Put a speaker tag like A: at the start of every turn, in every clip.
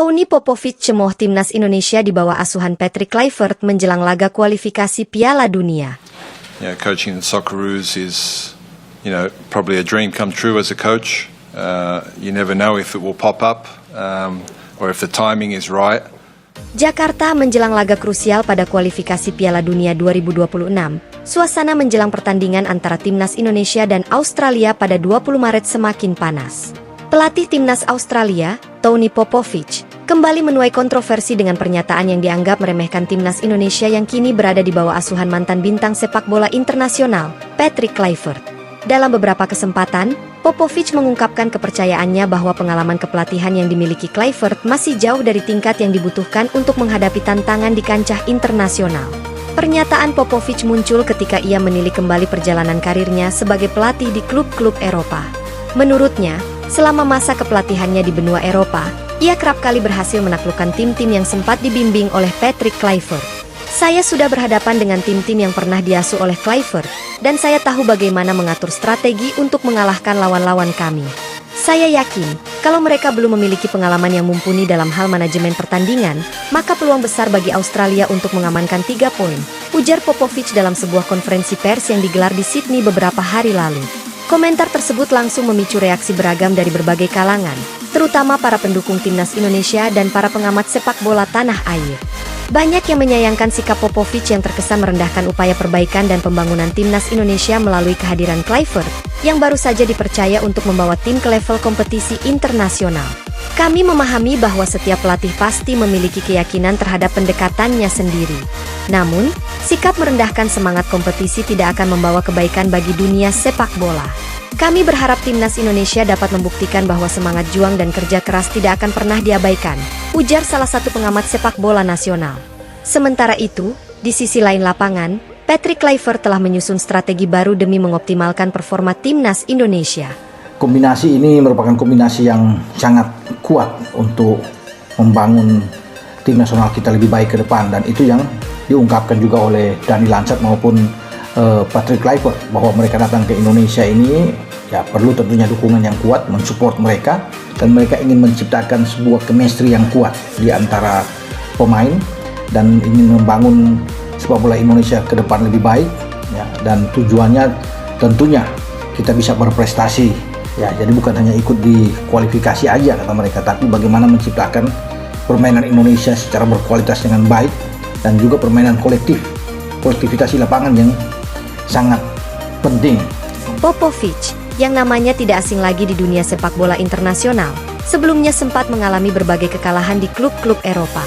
A: Tony Popovic cemoh timnas Indonesia di bawah asuhan Patrick Kluivert menjelang laga kualifikasi Piala Dunia.
B: Yeah, coaching the Socceroos is, probably a dream come true as a coach. You never know if it will pop up or if the timing is right.
A: Jakarta menjelang laga krusial pada kualifikasi Piala Dunia 2026. Suasana menjelang pertandingan antara timnas Indonesia dan Australia pada 20 Maret semakin panas. Pelatih timnas Australia, Tony Popovic, kembali menuai kontroversi dengan pernyataan yang dianggap meremehkan timnas Indonesia yang kini berada di bawah asuhan mantan bintang sepak bola internasional, Patrick Kluivert. Dalam beberapa kesempatan, Popovic mengungkapkan kepercayaannya bahwa pengalaman kepelatihan yang dimiliki Kluivert masih jauh dari tingkat yang dibutuhkan untuk menghadapi tantangan di kancah internasional. Pernyataan Popovic muncul ketika ia menilik kembali perjalanan karirnya sebagai pelatih di klub-klub Eropa. Menurutnya, selama masa kepelatihannya di benua Eropa, ia kerap kali berhasil menaklukkan tim-tim yang sempat dibimbing oleh Patrick Kluivert. Saya sudah berhadapan dengan tim-tim yang pernah diasuh oleh Kluivert, dan saya tahu bagaimana mengatur strategi untuk mengalahkan lawan-lawan kami. Saya yakin, kalau mereka belum memiliki pengalaman yang mumpuni dalam hal manajemen pertandingan, maka peluang besar bagi Australia untuk mengamankan 3 poin, ujar Popovic dalam sebuah konferensi pers yang digelar di Sydney beberapa hari lalu. Komentar tersebut langsung memicu reaksi beragam dari berbagai kalangan, terutama para pendukung timnas Indonesia dan para pengamat sepak bola tanah air. Banyak yang menyayangkan sikap Popovic yang terkesan merendahkan upaya perbaikan dan pembangunan timnas Indonesia melalui kehadiran Kluivert, yang baru saja dipercaya untuk membawa tim ke level kompetisi internasional. Kami memahami bahwa setiap pelatih pasti memiliki keyakinan terhadap pendekatannya sendiri. Namun, sikap merendahkan semangat kompetisi tidak akan membawa kebaikan bagi dunia sepak bola. Kami berharap timnas Indonesia dapat membuktikan bahwa semangat juang dan kerja keras tidak akan pernah diabaikan, ujar salah satu pengamat sepak bola nasional. Sementara itu, di sisi lain lapangan, Patrick Kluivert telah menyusun strategi baru demi mengoptimalkan performa timnas Indonesia.
C: Kombinasi ini merupakan kombinasi yang sangat kuat untuk membangun tim nasional kita lebih baik ke depan, dan itu yang diungkapkan juga oleh Dani Lansat maupun Patrick Kluivert, bahwa mereka datang ke Indonesia ini ya perlu tentunya dukungan yang kuat, mensupport mereka, dan mereka ingin menciptakan sebuah chemistry yang kuat di antara pemain dan ingin membangun sepak bola Indonesia ke depan lebih baik ya, dan tujuannya tentunya kita bisa berprestasi ya. Jadi bukan hanya ikut di kualifikasi aja kata mereka, tapi bagaimana menciptakan permainan Indonesia secara berkualitas dengan baik, dan juga permainan kolektivitas di lapangan yang sangat penting.
A: Popovic, yang namanya tidak asing lagi di dunia sepak bola internasional, sebelumnya sempat mengalami berbagai kekalahan di klub-klub Eropa.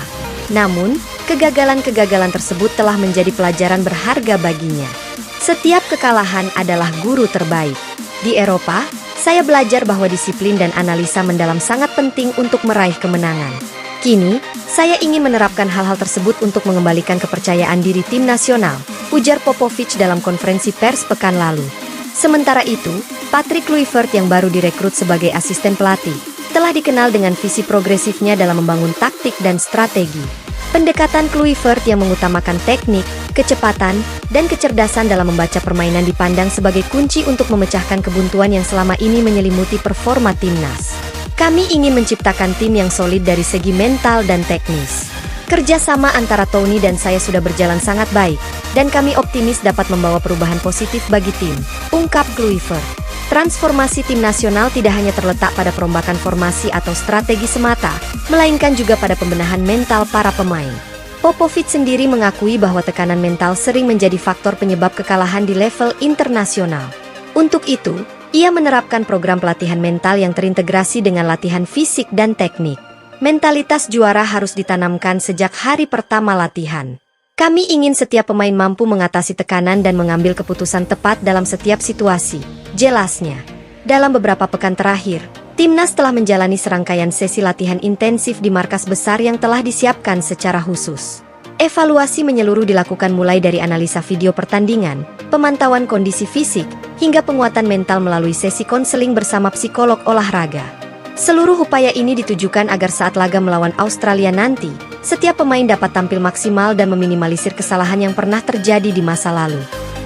A: Namun, kegagalan-kegagalan tersebut telah menjadi pelajaran berharga baginya. Setiap kekalahan adalah guru terbaik. Di Eropa, saya belajar bahwa disiplin dan analisa mendalam sangat penting untuk meraih kemenangan. Kini, saya ingin menerapkan hal-hal tersebut untuk mengembalikan kepercayaan diri tim nasional, ujar Popovic dalam konferensi pers pekan lalu. Sementara itu, Patrick Kluivert yang baru direkrut sebagai asisten pelatih, telah dikenal dengan visi progresifnya dalam membangun taktik dan strategi. Pendekatan Kluivert yang mengutamakan teknik, kecepatan, dan kecerdasan dalam membaca permainan dipandang sebagai kunci untuk memecahkan kebuntuan yang selama ini menyelimuti performa timnas. Kami ingin menciptakan tim yang solid dari segi mental dan teknis. Kerjasama antara Tony dan saya sudah berjalan sangat baik, dan kami optimis dapat membawa perubahan positif bagi tim, ungkap Kluivert. Transformasi tim nasional tidak hanya terletak pada perombakan formasi atau strategi semata, melainkan juga pada pembenahan mental para pemain. Popovic sendiri mengakui bahwa tekanan mental sering menjadi faktor penyebab kekalahan di level internasional. Untuk itu, ia menerapkan program pelatihan mental yang terintegrasi dengan latihan fisik dan teknik. Mentalitas juara harus ditanamkan sejak hari pertama latihan. Kami ingin setiap pemain mampu mengatasi tekanan dan mengambil keputusan tepat dalam setiap situasi, jelasnya. Dalam beberapa pekan terakhir, timnas telah menjalani serangkaian sesi latihan intensif di markas besar yang telah disiapkan secara khusus. Evaluasi menyeluruh dilakukan mulai dari analisa video pertandingan, pemantauan kondisi fisik, hingga penguatan mental melalui sesi konseling bersama psikolog olahraga. Seluruh upaya ini ditujukan agar saat laga melawan Australia nanti, setiap pemain dapat tampil maksimal dan meminimalisir kesalahan yang pernah terjadi di masa lalu.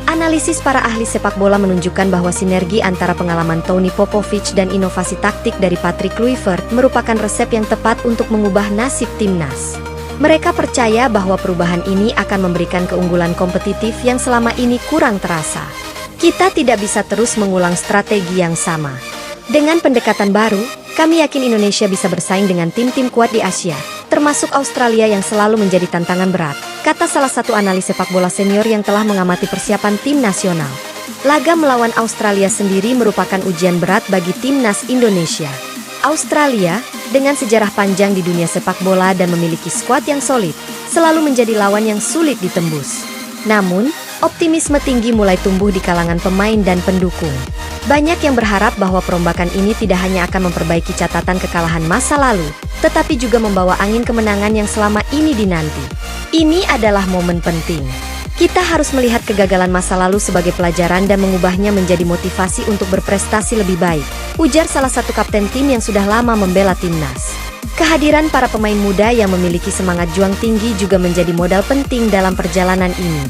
A: Analisis para ahli sepak bola menunjukkan bahwa sinergi antara pengalaman Tony Popovich dan inovasi taktik dari Patrick Kluivert merupakan resep yang tepat untuk mengubah nasib timnas. Mereka percaya bahwa perubahan ini akan memberikan keunggulan kompetitif yang selama ini kurang terasa. Kita tidak bisa terus mengulang strategi yang sama. Dengan pendekatan baru, kami yakin Indonesia bisa bersaing dengan tim-tim kuat di Asia, termasuk Australia yang selalu menjadi tantangan berat, kata salah satu analis sepak bola senior yang telah mengamati persiapan tim nasional. Laga melawan Australia sendiri merupakan ujian berat bagi timnas Indonesia. Australia, dengan sejarah panjang di dunia sepak bola dan memiliki skuad yang solid, selalu menjadi lawan yang sulit ditembus. Namun, optimisme tinggi mulai tumbuh di kalangan pemain dan pendukung. Banyak yang berharap bahwa perombakan ini tidak hanya akan memperbaiki catatan kekalahan masa lalu, tetapi juga membawa angin kemenangan yang selama ini dinanti. Ini adalah momen penting. Kita harus melihat kegagalan masa lalu sebagai pelajaran dan mengubahnya menjadi motivasi untuk berprestasi lebih baik, ujar salah satu kapten tim yang sudah lama membela timnas. Kehadiran para pemain muda yang memiliki semangat juang tinggi juga menjadi modal penting dalam perjalanan ini.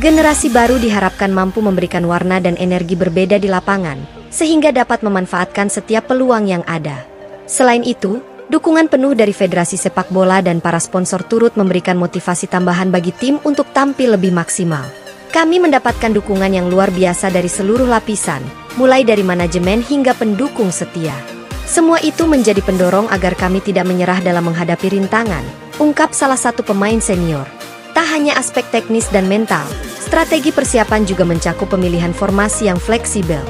A: Generasi baru diharapkan mampu memberikan warna dan energi berbeda di lapangan, sehingga dapat memanfaatkan setiap peluang yang ada. Selain itu, dukungan penuh dari Federasi Sepak Bola dan para sponsor turut memberikan motivasi tambahan bagi tim untuk tampil lebih maksimal. Kami mendapatkan dukungan yang luar biasa dari seluruh lapisan, mulai dari manajemen hingga pendukung setia. Semua itu menjadi pendorong agar kami tidak menyerah dalam menghadapi rintangan, ungkap salah satu pemain senior. Tak hanya aspek teknis dan mental, strategi persiapan juga mencakup pemilihan formasi yang fleksibel.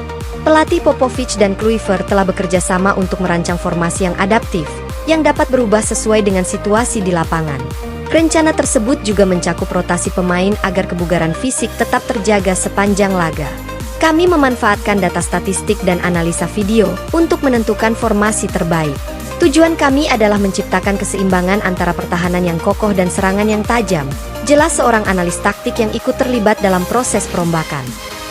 A: Pelatih Popovich dan Kluivert telah bekerja sama untuk merancang formasi yang adaptif, yang dapat berubah sesuai dengan situasi di lapangan. Rencana tersebut juga mencakup rotasi pemain agar kebugaran fisik tetap terjaga sepanjang laga. Kami memanfaatkan data statistik dan analisa video untuk menentukan formasi terbaik. Tujuan kami adalah menciptakan keseimbangan antara pertahanan yang kokoh dan serangan yang tajam, jelas seorang analis taktik yang ikut terlibat dalam proses perombakan.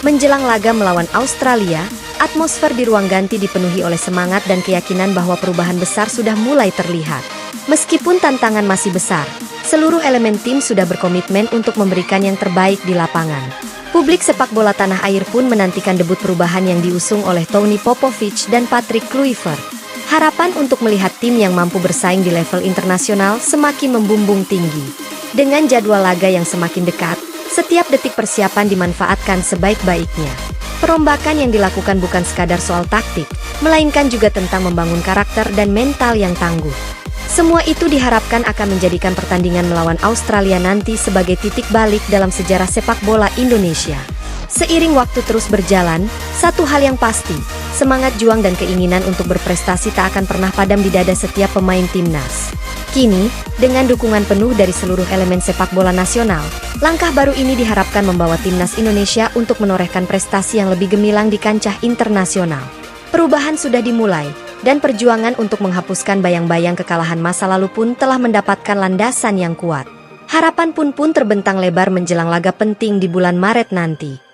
A: Menjelang laga melawan Australia, atmosfer di ruang ganti dipenuhi oleh semangat dan keyakinan bahwa perubahan besar sudah mulai terlihat. Meskipun tantangan masih besar, seluruh elemen tim sudah berkomitmen untuk memberikan yang terbaik di lapangan. Publik sepak bola tanah air pun menantikan debut perubahan yang diusung oleh Tony Popovich dan Patrick Kluivert. Harapan untuk melihat tim yang mampu bersaing di level internasional semakin membumbung tinggi. Dengan jadwal laga yang semakin dekat, setiap detik persiapan dimanfaatkan sebaik-baiknya. Perombakan yang dilakukan bukan sekadar soal taktik, melainkan juga tentang membangun karakter dan mental yang tangguh. Semua itu diharapkan akan menjadikan pertandingan melawan Australia nanti sebagai titik balik dalam sejarah sepak bola Indonesia. Seiring waktu terus berjalan, satu hal yang pasti, semangat juang dan keinginan untuk berprestasi tak akan pernah padam di dada setiap pemain timnas. Kini, dengan dukungan penuh dari seluruh elemen sepak bola nasional, langkah baru ini diharapkan membawa timnas Indonesia untuk menorehkan prestasi yang lebih gemilang di kancah internasional. Perubahan sudah dimulai, dan perjuangan untuk menghapuskan bayang-bayang kekalahan masa lalu pun telah mendapatkan landasan yang kuat. Harapan pun terbentang lebar menjelang laga penting di bulan Maret nanti.